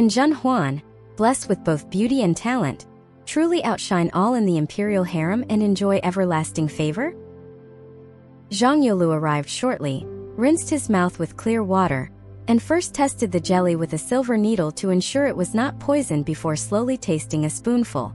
Can Zhen Huan, blessed with both beauty and talent, truly outshine all in the imperial harem and enjoy everlasting favor? Zhang Yolu arrived shortly, rinsed his mouth with clear water, and first tested the jelly with a silver needle to ensure it was not poisoned before slowly tasting a spoonful.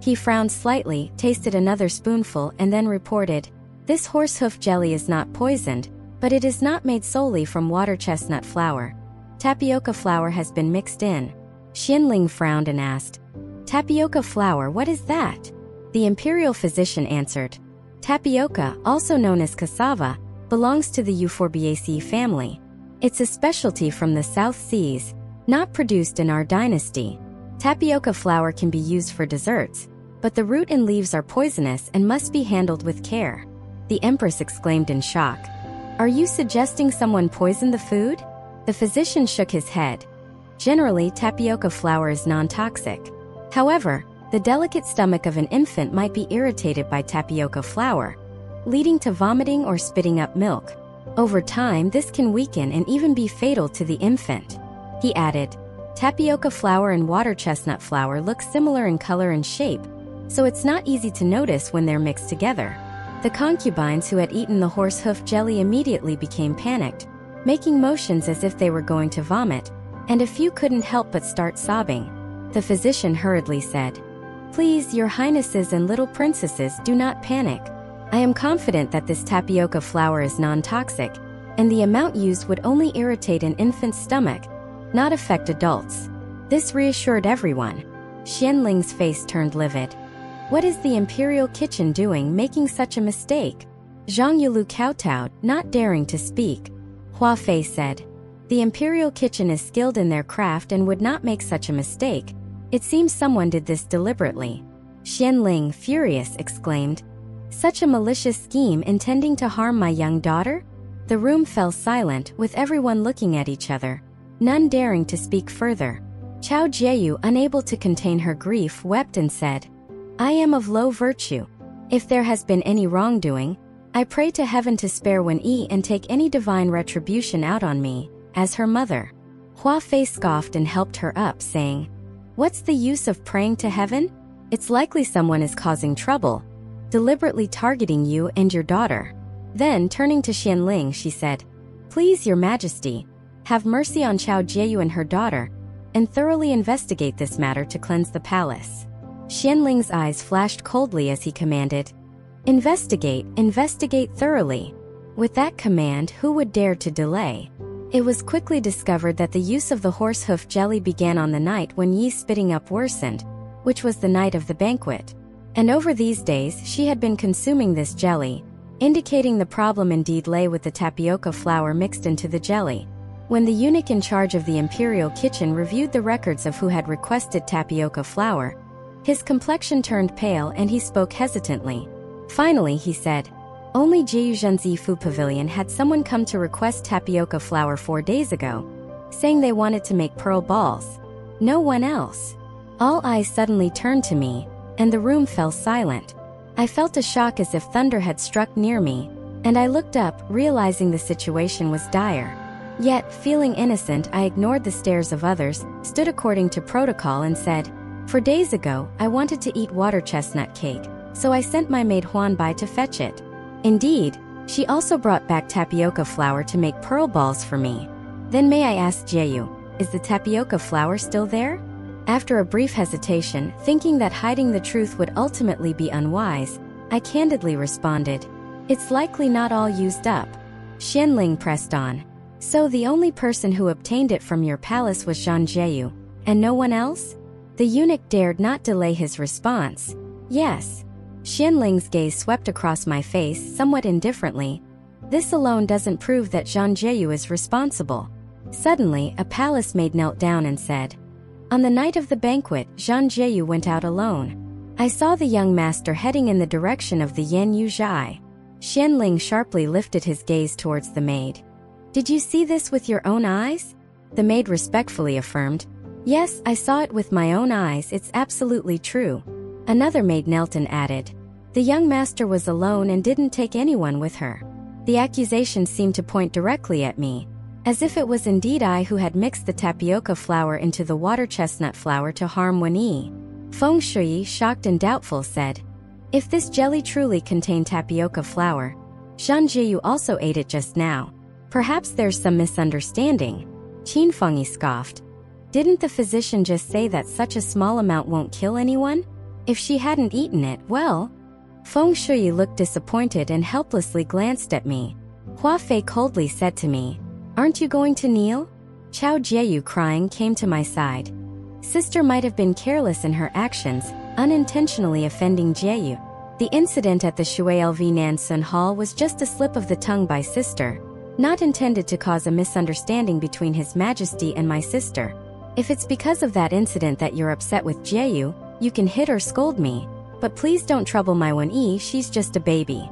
He frowned slightly, tasted another spoonful and then reported, "This horsehoof jelly is not poisoned, but it is not made solely from water chestnut flour. Tapioca flour has been mixed in." Xianling frowned and asked, "Tapioca flour, what is that?" The imperial physician answered, "Tapioca, also known as cassava, belongs to the Euphorbiaceae family. It's a specialty from the South Seas, not produced in our dynasty. Tapioca flour can be used for desserts, but the root and leaves are poisonous and must be handled with care." The empress exclaimed in shock, "Are you suggesting someone poisoned the food?" The physician shook his head. Generally, tapioca flour is non-toxic. However, the delicate stomach of an infant might be irritated by tapioca flour, leading to vomiting or spitting up milk. Over time, this can weaken and even be fatal to the infant. He added, "Tapioca flour and water chestnut flour look similar in color and shape, so it's not easy to notice when they're mixed together." The concubines who had eaten the horsehoof jelly immediately became panicked, making motions as if they were going to vomit, and a few couldn't help but start sobbing. The physician hurriedly said, "Please, your highnesses and little princesses, do not panic. I am confident that this tapioca flour is non-toxic, and the amount used would only irritate an infant's stomach, not affect adults." This reassured everyone. Xianling's face turned livid. What is the imperial kitchen doing making such a mistake? Zhang Yulu kowtowed, not daring to speak. Hua Fei said, "The imperial kitchen is skilled in their craft and would not make such a mistake. It seems someone did this deliberately." Xianling, furious, exclaimed, "Such a malicious scheme intending to harm my young daughter?" The room fell silent, with everyone looking at each other, none daring to speak further. Chao Jieyu, unable to contain her grief, wept and said, "I am of low virtue. If there has been any wrongdoing, I pray to heaven to spare Wen Yi and take any divine retribution out on me, as her mother." Hua Fei scoffed and helped her up, saying, "What's the use of praying to heaven? It's likely someone is causing trouble, deliberately targeting you and your daughter." Then, turning to Xianling, she said, "Please, your majesty, have mercy on Chao Jieyu and her daughter, and thoroughly investigate this matter to cleanse the palace." Xianling's eyes flashed coldly as he commanded, "Investigate, investigate thoroughly." With that command, who would dare to delay? It was quickly discovered that the use of the horsehoof jelly began on the night when Yi's spitting up worsened, which was the night of the banquet. And over these days, she had been consuming this jelly, indicating the problem indeed lay with the tapioca flour mixed into the jelly. When the eunuch in charge of the imperial kitchen reviewed the records of who had requested tapioca flour, his complexion turned pale and he spoke hesitantly. Finally, he said, "Only Jiuzhen's Yifu Pavilion had someone come to request tapioca flour 4 days ago, saying they wanted to make pearl balls. No one else." All eyes suddenly turned to me, and the room fell silent. I felt a shock as if thunder had struck near me, and I looked up, realizing the situation was dire. Yet, feeling innocent, I ignored the stares of others, stood according to protocol and said, "4 days ago, I wanted to eat water chestnut cake, so I sent my maid Huan by to fetch it. Indeed, she also brought back tapioca flour to make pearl balls for me. Then may I ask Jieyu, is the tapioca flour still there?" After a brief hesitation, thinking that hiding the truth would ultimately be unwise, I candidly responded, "It's likely not all used up." Xianling pressed on, "So the only person who obtained it from your palace was Zhang Jieyu, and no one else?" The eunuch dared not delay his response. "Yes." Xianling's gaze swept across my face somewhat indifferently. "This alone doesn't prove that Zhang Jieyu is responsible." Suddenly, a palace maid knelt down and said, "On the night of the banquet, Zhang Jieyu went out alone. I saw the young master heading in the direction of the Yan Yu Zhai." Xianling sharply lifted his gaze towards the maid. "Did you see this with your own eyes?" The maid respectfully affirmed, "Yes, I saw it with my own eyes, it's absolutely true." Another maid knelt and added, "The young master was alone and didn't take anyone with her." The accusation seemed to point directly at me. as if it was indeed I who had mixed the tapioca flour into the water chestnut flour to harm Wen. Feng Shui, shocked and doubtful, said, "If this jelly truly contained tapioca flour, Zhan Jiyu also ate it just now. Perhaps there's some misunderstanding." Qin Fengyi scoffed. "Didn't the physician just say that such a small amount won't kill anyone? If she hadn't eaten it, well..." Feng Shui looked disappointed and helplessly glanced at me. Hua Fei coldly said to me, "Aren't you going to kneel?" Chao Jieyu, crying, came to my side. Sister might have been careless in her actions, unintentionally offending Jieyu. The incident at the Shui LV Nansun Hall was just a slip of the tongue by sister, not intended to cause a misunderstanding between His Majesty and my sister. If it's because of that incident that you're upset with Jieyu, you can hit or scold me, but please don't trouble my Wen, she's just a baby.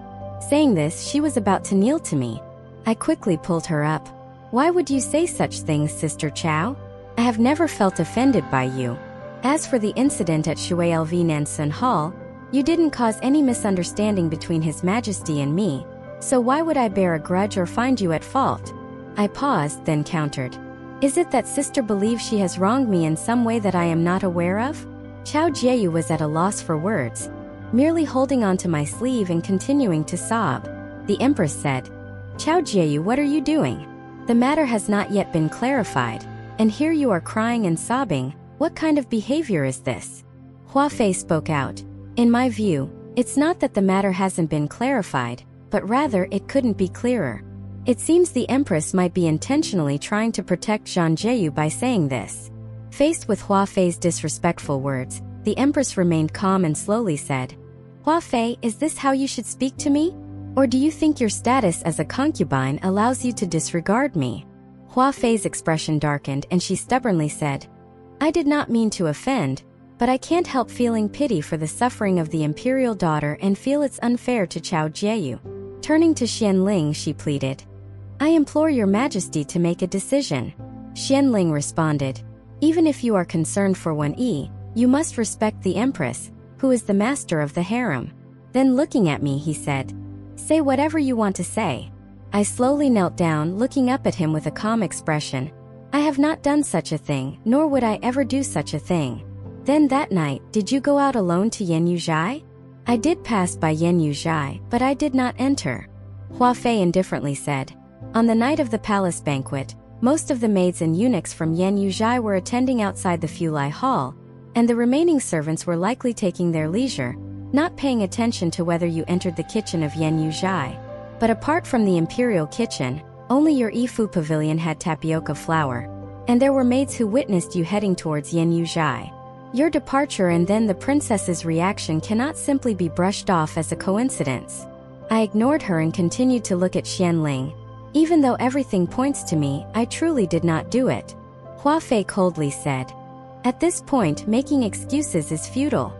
Saying this, she was about to kneel to me. I quickly pulled her up. "Why would you say such things, Sister Chao? I have never felt offended by you. As for the incident at Shui LV Nansun Hall, you didn't cause any misunderstanding between His Majesty and me, so why would I bear a grudge or find you at fault?" I paused, then countered. "Is it that sister believes she has wronged me in some way that I am not aware of?" Chao Jieyu was at a loss for words, merely holding onto my sleeve and continuing to sob. The Empress said, "Chao Jieyu, what are you doing? The matter has not yet been clarified, and here you are crying and sobbing. What kind of behavior is this?" Hua Fei spoke out. "In my view, it's not that the matter hasn't been clarified, but rather it couldn't be clearer. It seems the Empress might be intentionally trying to protect Zhan Jiyu by saying this." Faced with Hua Fei's disrespectful words, the Empress remained calm and slowly said, "Hua Fei, is this how you should speak to me? Or do you think your status as a concubine allows you to disregard me?" Hua Fei's expression darkened and she stubbornly said, "I did not mean to offend, but I can't help feeling pity for the suffering of the imperial daughter and feel it's unfair to Chao Jieyu." Turning to Xianling, she pleaded, "I implore your Majesty to make a decision." Xianling responded, "Even if you are concerned for Wen, you must respect the Empress, who is the master of the harem." Then looking at me, he said, "Say whatever you want to say." I slowly knelt down, looking up at him with a calm expression. "I have not done such a thing, nor would I ever do such a thing." "Then that night, did you go out alone to Yan Yuzhai?" "I did pass by Yan Yuzhai, but I did not enter." Hua Fei indifferently said, "On the night of the palace banquet, most of the maids and eunuchs from Yan Yuzhai were attending outside the Fulai Hall, and the remaining servants were likely taking their leisure, not paying attention to whether you entered the kitchen of Yan Yuzhai. But apart from the imperial kitchen, only your Ifu pavilion had tapioca flour, and there were maids who witnessed you heading towards Yan Yuzhai. Your departure and then the princess's reaction cannot simply be brushed off as a coincidence." I ignored her and continued to look at Xianling. "Even though everything points to me, I truly did not do it." Hua Fei coldly said, "At this point, making excuses is futile."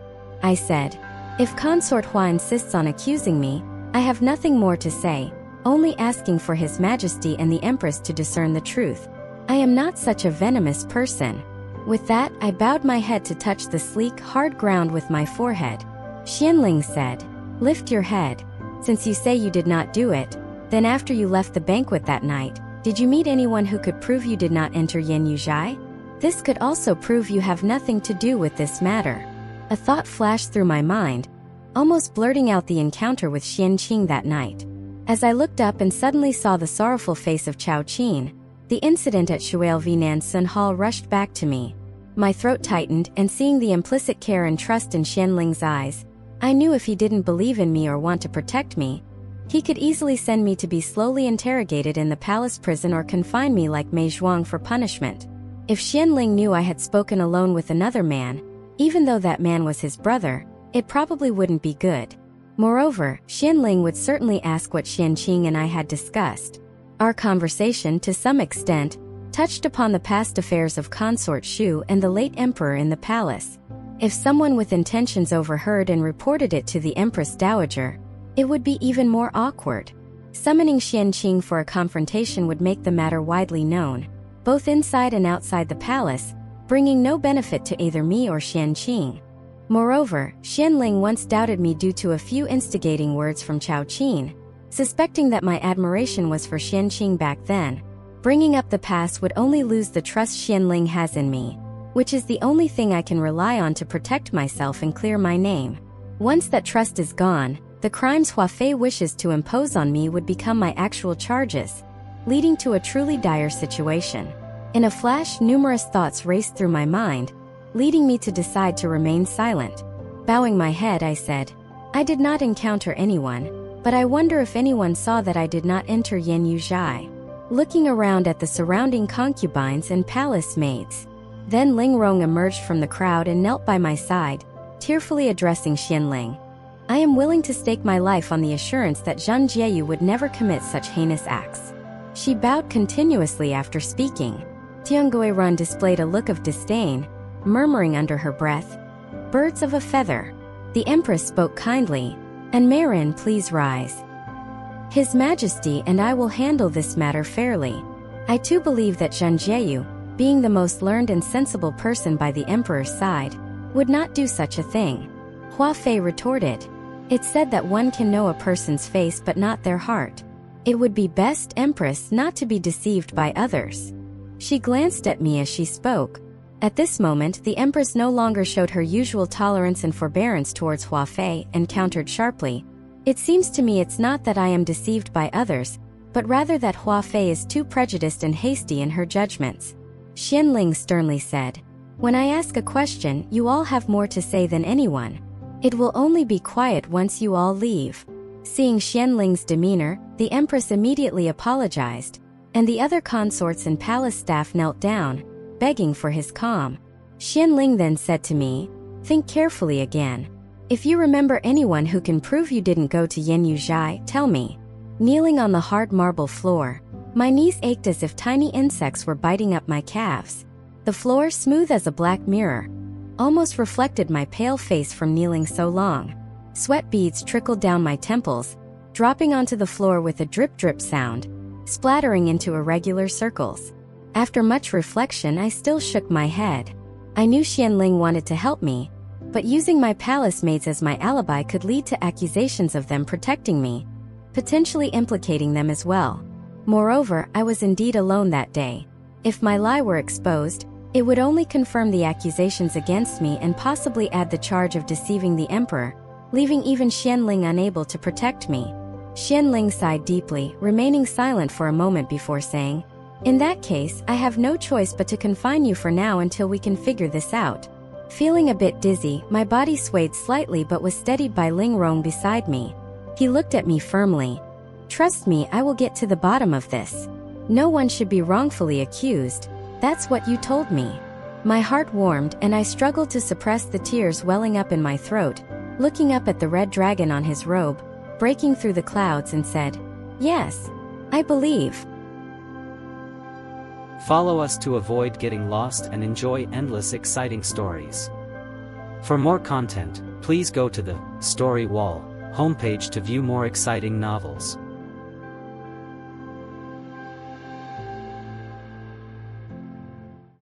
I said, "If Consort Hua insists on accusing me, I have nothing more to say, only asking for His Majesty and the Empress to discern the truth. I am not such a venomous person." With that, I bowed my head to touch the sleek, hard ground with my forehead. Xianling said, "Lift your head. Since you say you did not do it, then after you left the banquet that night, did you meet anyone who could prove you did not enter Yan Yuzhai? This could also prove you have nothing to do with this matter." A thought flashed through my mind, almost blurting out the encounter with Xian Qing that night. As I looked up and suddenly saw the sorrowful face of Chao Qin, the incident at Shuel V. Nansun Hall rushed back to me. My throat tightened, and seeing the implicit care and trust in Xianling's eyes, I knew if he didn't believe in me or want to protect me, he could easily send me to be slowly interrogated in the palace prison or confine me like Mei Zhuang for punishment. If Xianling knew I had spoken alone with another man, even though that man was his brother, it probably wouldn't be good. Moreover, Xianling would certainly ask what Xianqing and I had discussed. Our conversation, to some extent, touched upon the past affairs of Consort Shu and the late emperor in the palace. If someone with intentions overheard and reported it to the Empress Dowager, it would be even more awkward. Summoning Xianqing for a confrontation would make the matter widely known, both inside and outside the palace, bringing no benefit to either me or Xianqing. Moreover, Xianling once doubted me due to a few instigating words from Chao Qin, suspecting that my admiration was for Xianqing back then. Bringing up the past would only lose the trust Xianling has in me, which is the only thing I can rely on to protect myself and clear my name. Once that trust is gone, the crimes Huafei wishes to impose on me would become my actual charges, leading to a truly dire situation. In a flash, numerous thoughts raced through my mind, leading me to decide to remain silent. Bowing my head, I said, I did not encounter anyone, but I wonder if anyone saw that I did not enter Yanyu Zhai. Looking around at the surrounding concubines and palace maids. Then Ling Rong emerged from the crowd and knelt by my side, tearfully addressing Xianling. I am willing to stake my life on the assurance that Zhang Jieyu would never commit such heinous acts. She bowed continuously after speaking. Tianggui Run displayed a look of disdain, murmuring under her breath, "Birds of a feather." The Empress spoke kindly, "And Marin, please rise. His Majesty and I will handle this matter fairly." I too believe that Zhang Jieyu, being the most learned and sensible person by the Emperor's side, would not do such a thing. Huafei retorted, "It's said that one can know a person's face but not their heart. It would be best, Empress, not to be deceived by others." She glanced at me as she spoke. At this moment, the Empress no longer showed her usual tolerance and forbearance towards Huafei and countered sharply, "It seems to me it's not that I am deceived by others, but rather that Huafei is too prejudiced and hasty in her judgments." Xianling sternly said, "When I ask a question, you all have more to say than anyone. It will only be quiet once you all leave." Seeing Xianling's demeanor, the Empress immediately apologized, and the other consorts and palace staff knelt down, begging for his calm. Xianling then said to me, "Think carefully again. If you remember anyone who can prove you didn't go to Yanyu Zhai, tell me." Kneeling on the hard marble floor, my knees ached as if tiny insects were biting up my calves. The floor, smooth as a black mirror, almost reflected my pale face from kneeling so long. Sweat beads trickled down my temples, dropping onto the floor with a drip-drip sound, splattering into irregular circles. After much reflection, I still shook my head. I knew Xianling wanted to help me, but using my palace maids as my alibi could lead to accusations of them protecting me, potentially implicating them as well. Moreover, I was indeed alone that day. If my lie were exposed, it would only confirm the accusations against me and possibly add the charge of deceiving the Emperor, leaving even Xianling unable to protect me. Xianling sighed deeply, remaining silent for a moment before saying, "In that case, I have no choice but to confine you for now until we can figure this out." Feeling a bit dizzy, my body swayed slightly but was steadied by Ling Rong beside me. He looked at me firmly. "Trust me, I will get to the bottom of this. No one should be wrongfully accused. That's what you told me." My heart warmed and I struggled to suppress the tears welling up in my throat, looking up at the red dragon on his robe, breaking through the clouds, and said, "Yes, I believe." Follow us to avoid getting lost and enjoy endless exciting stories. For more content, please go to the Story Wall homepage to view more exciting novels.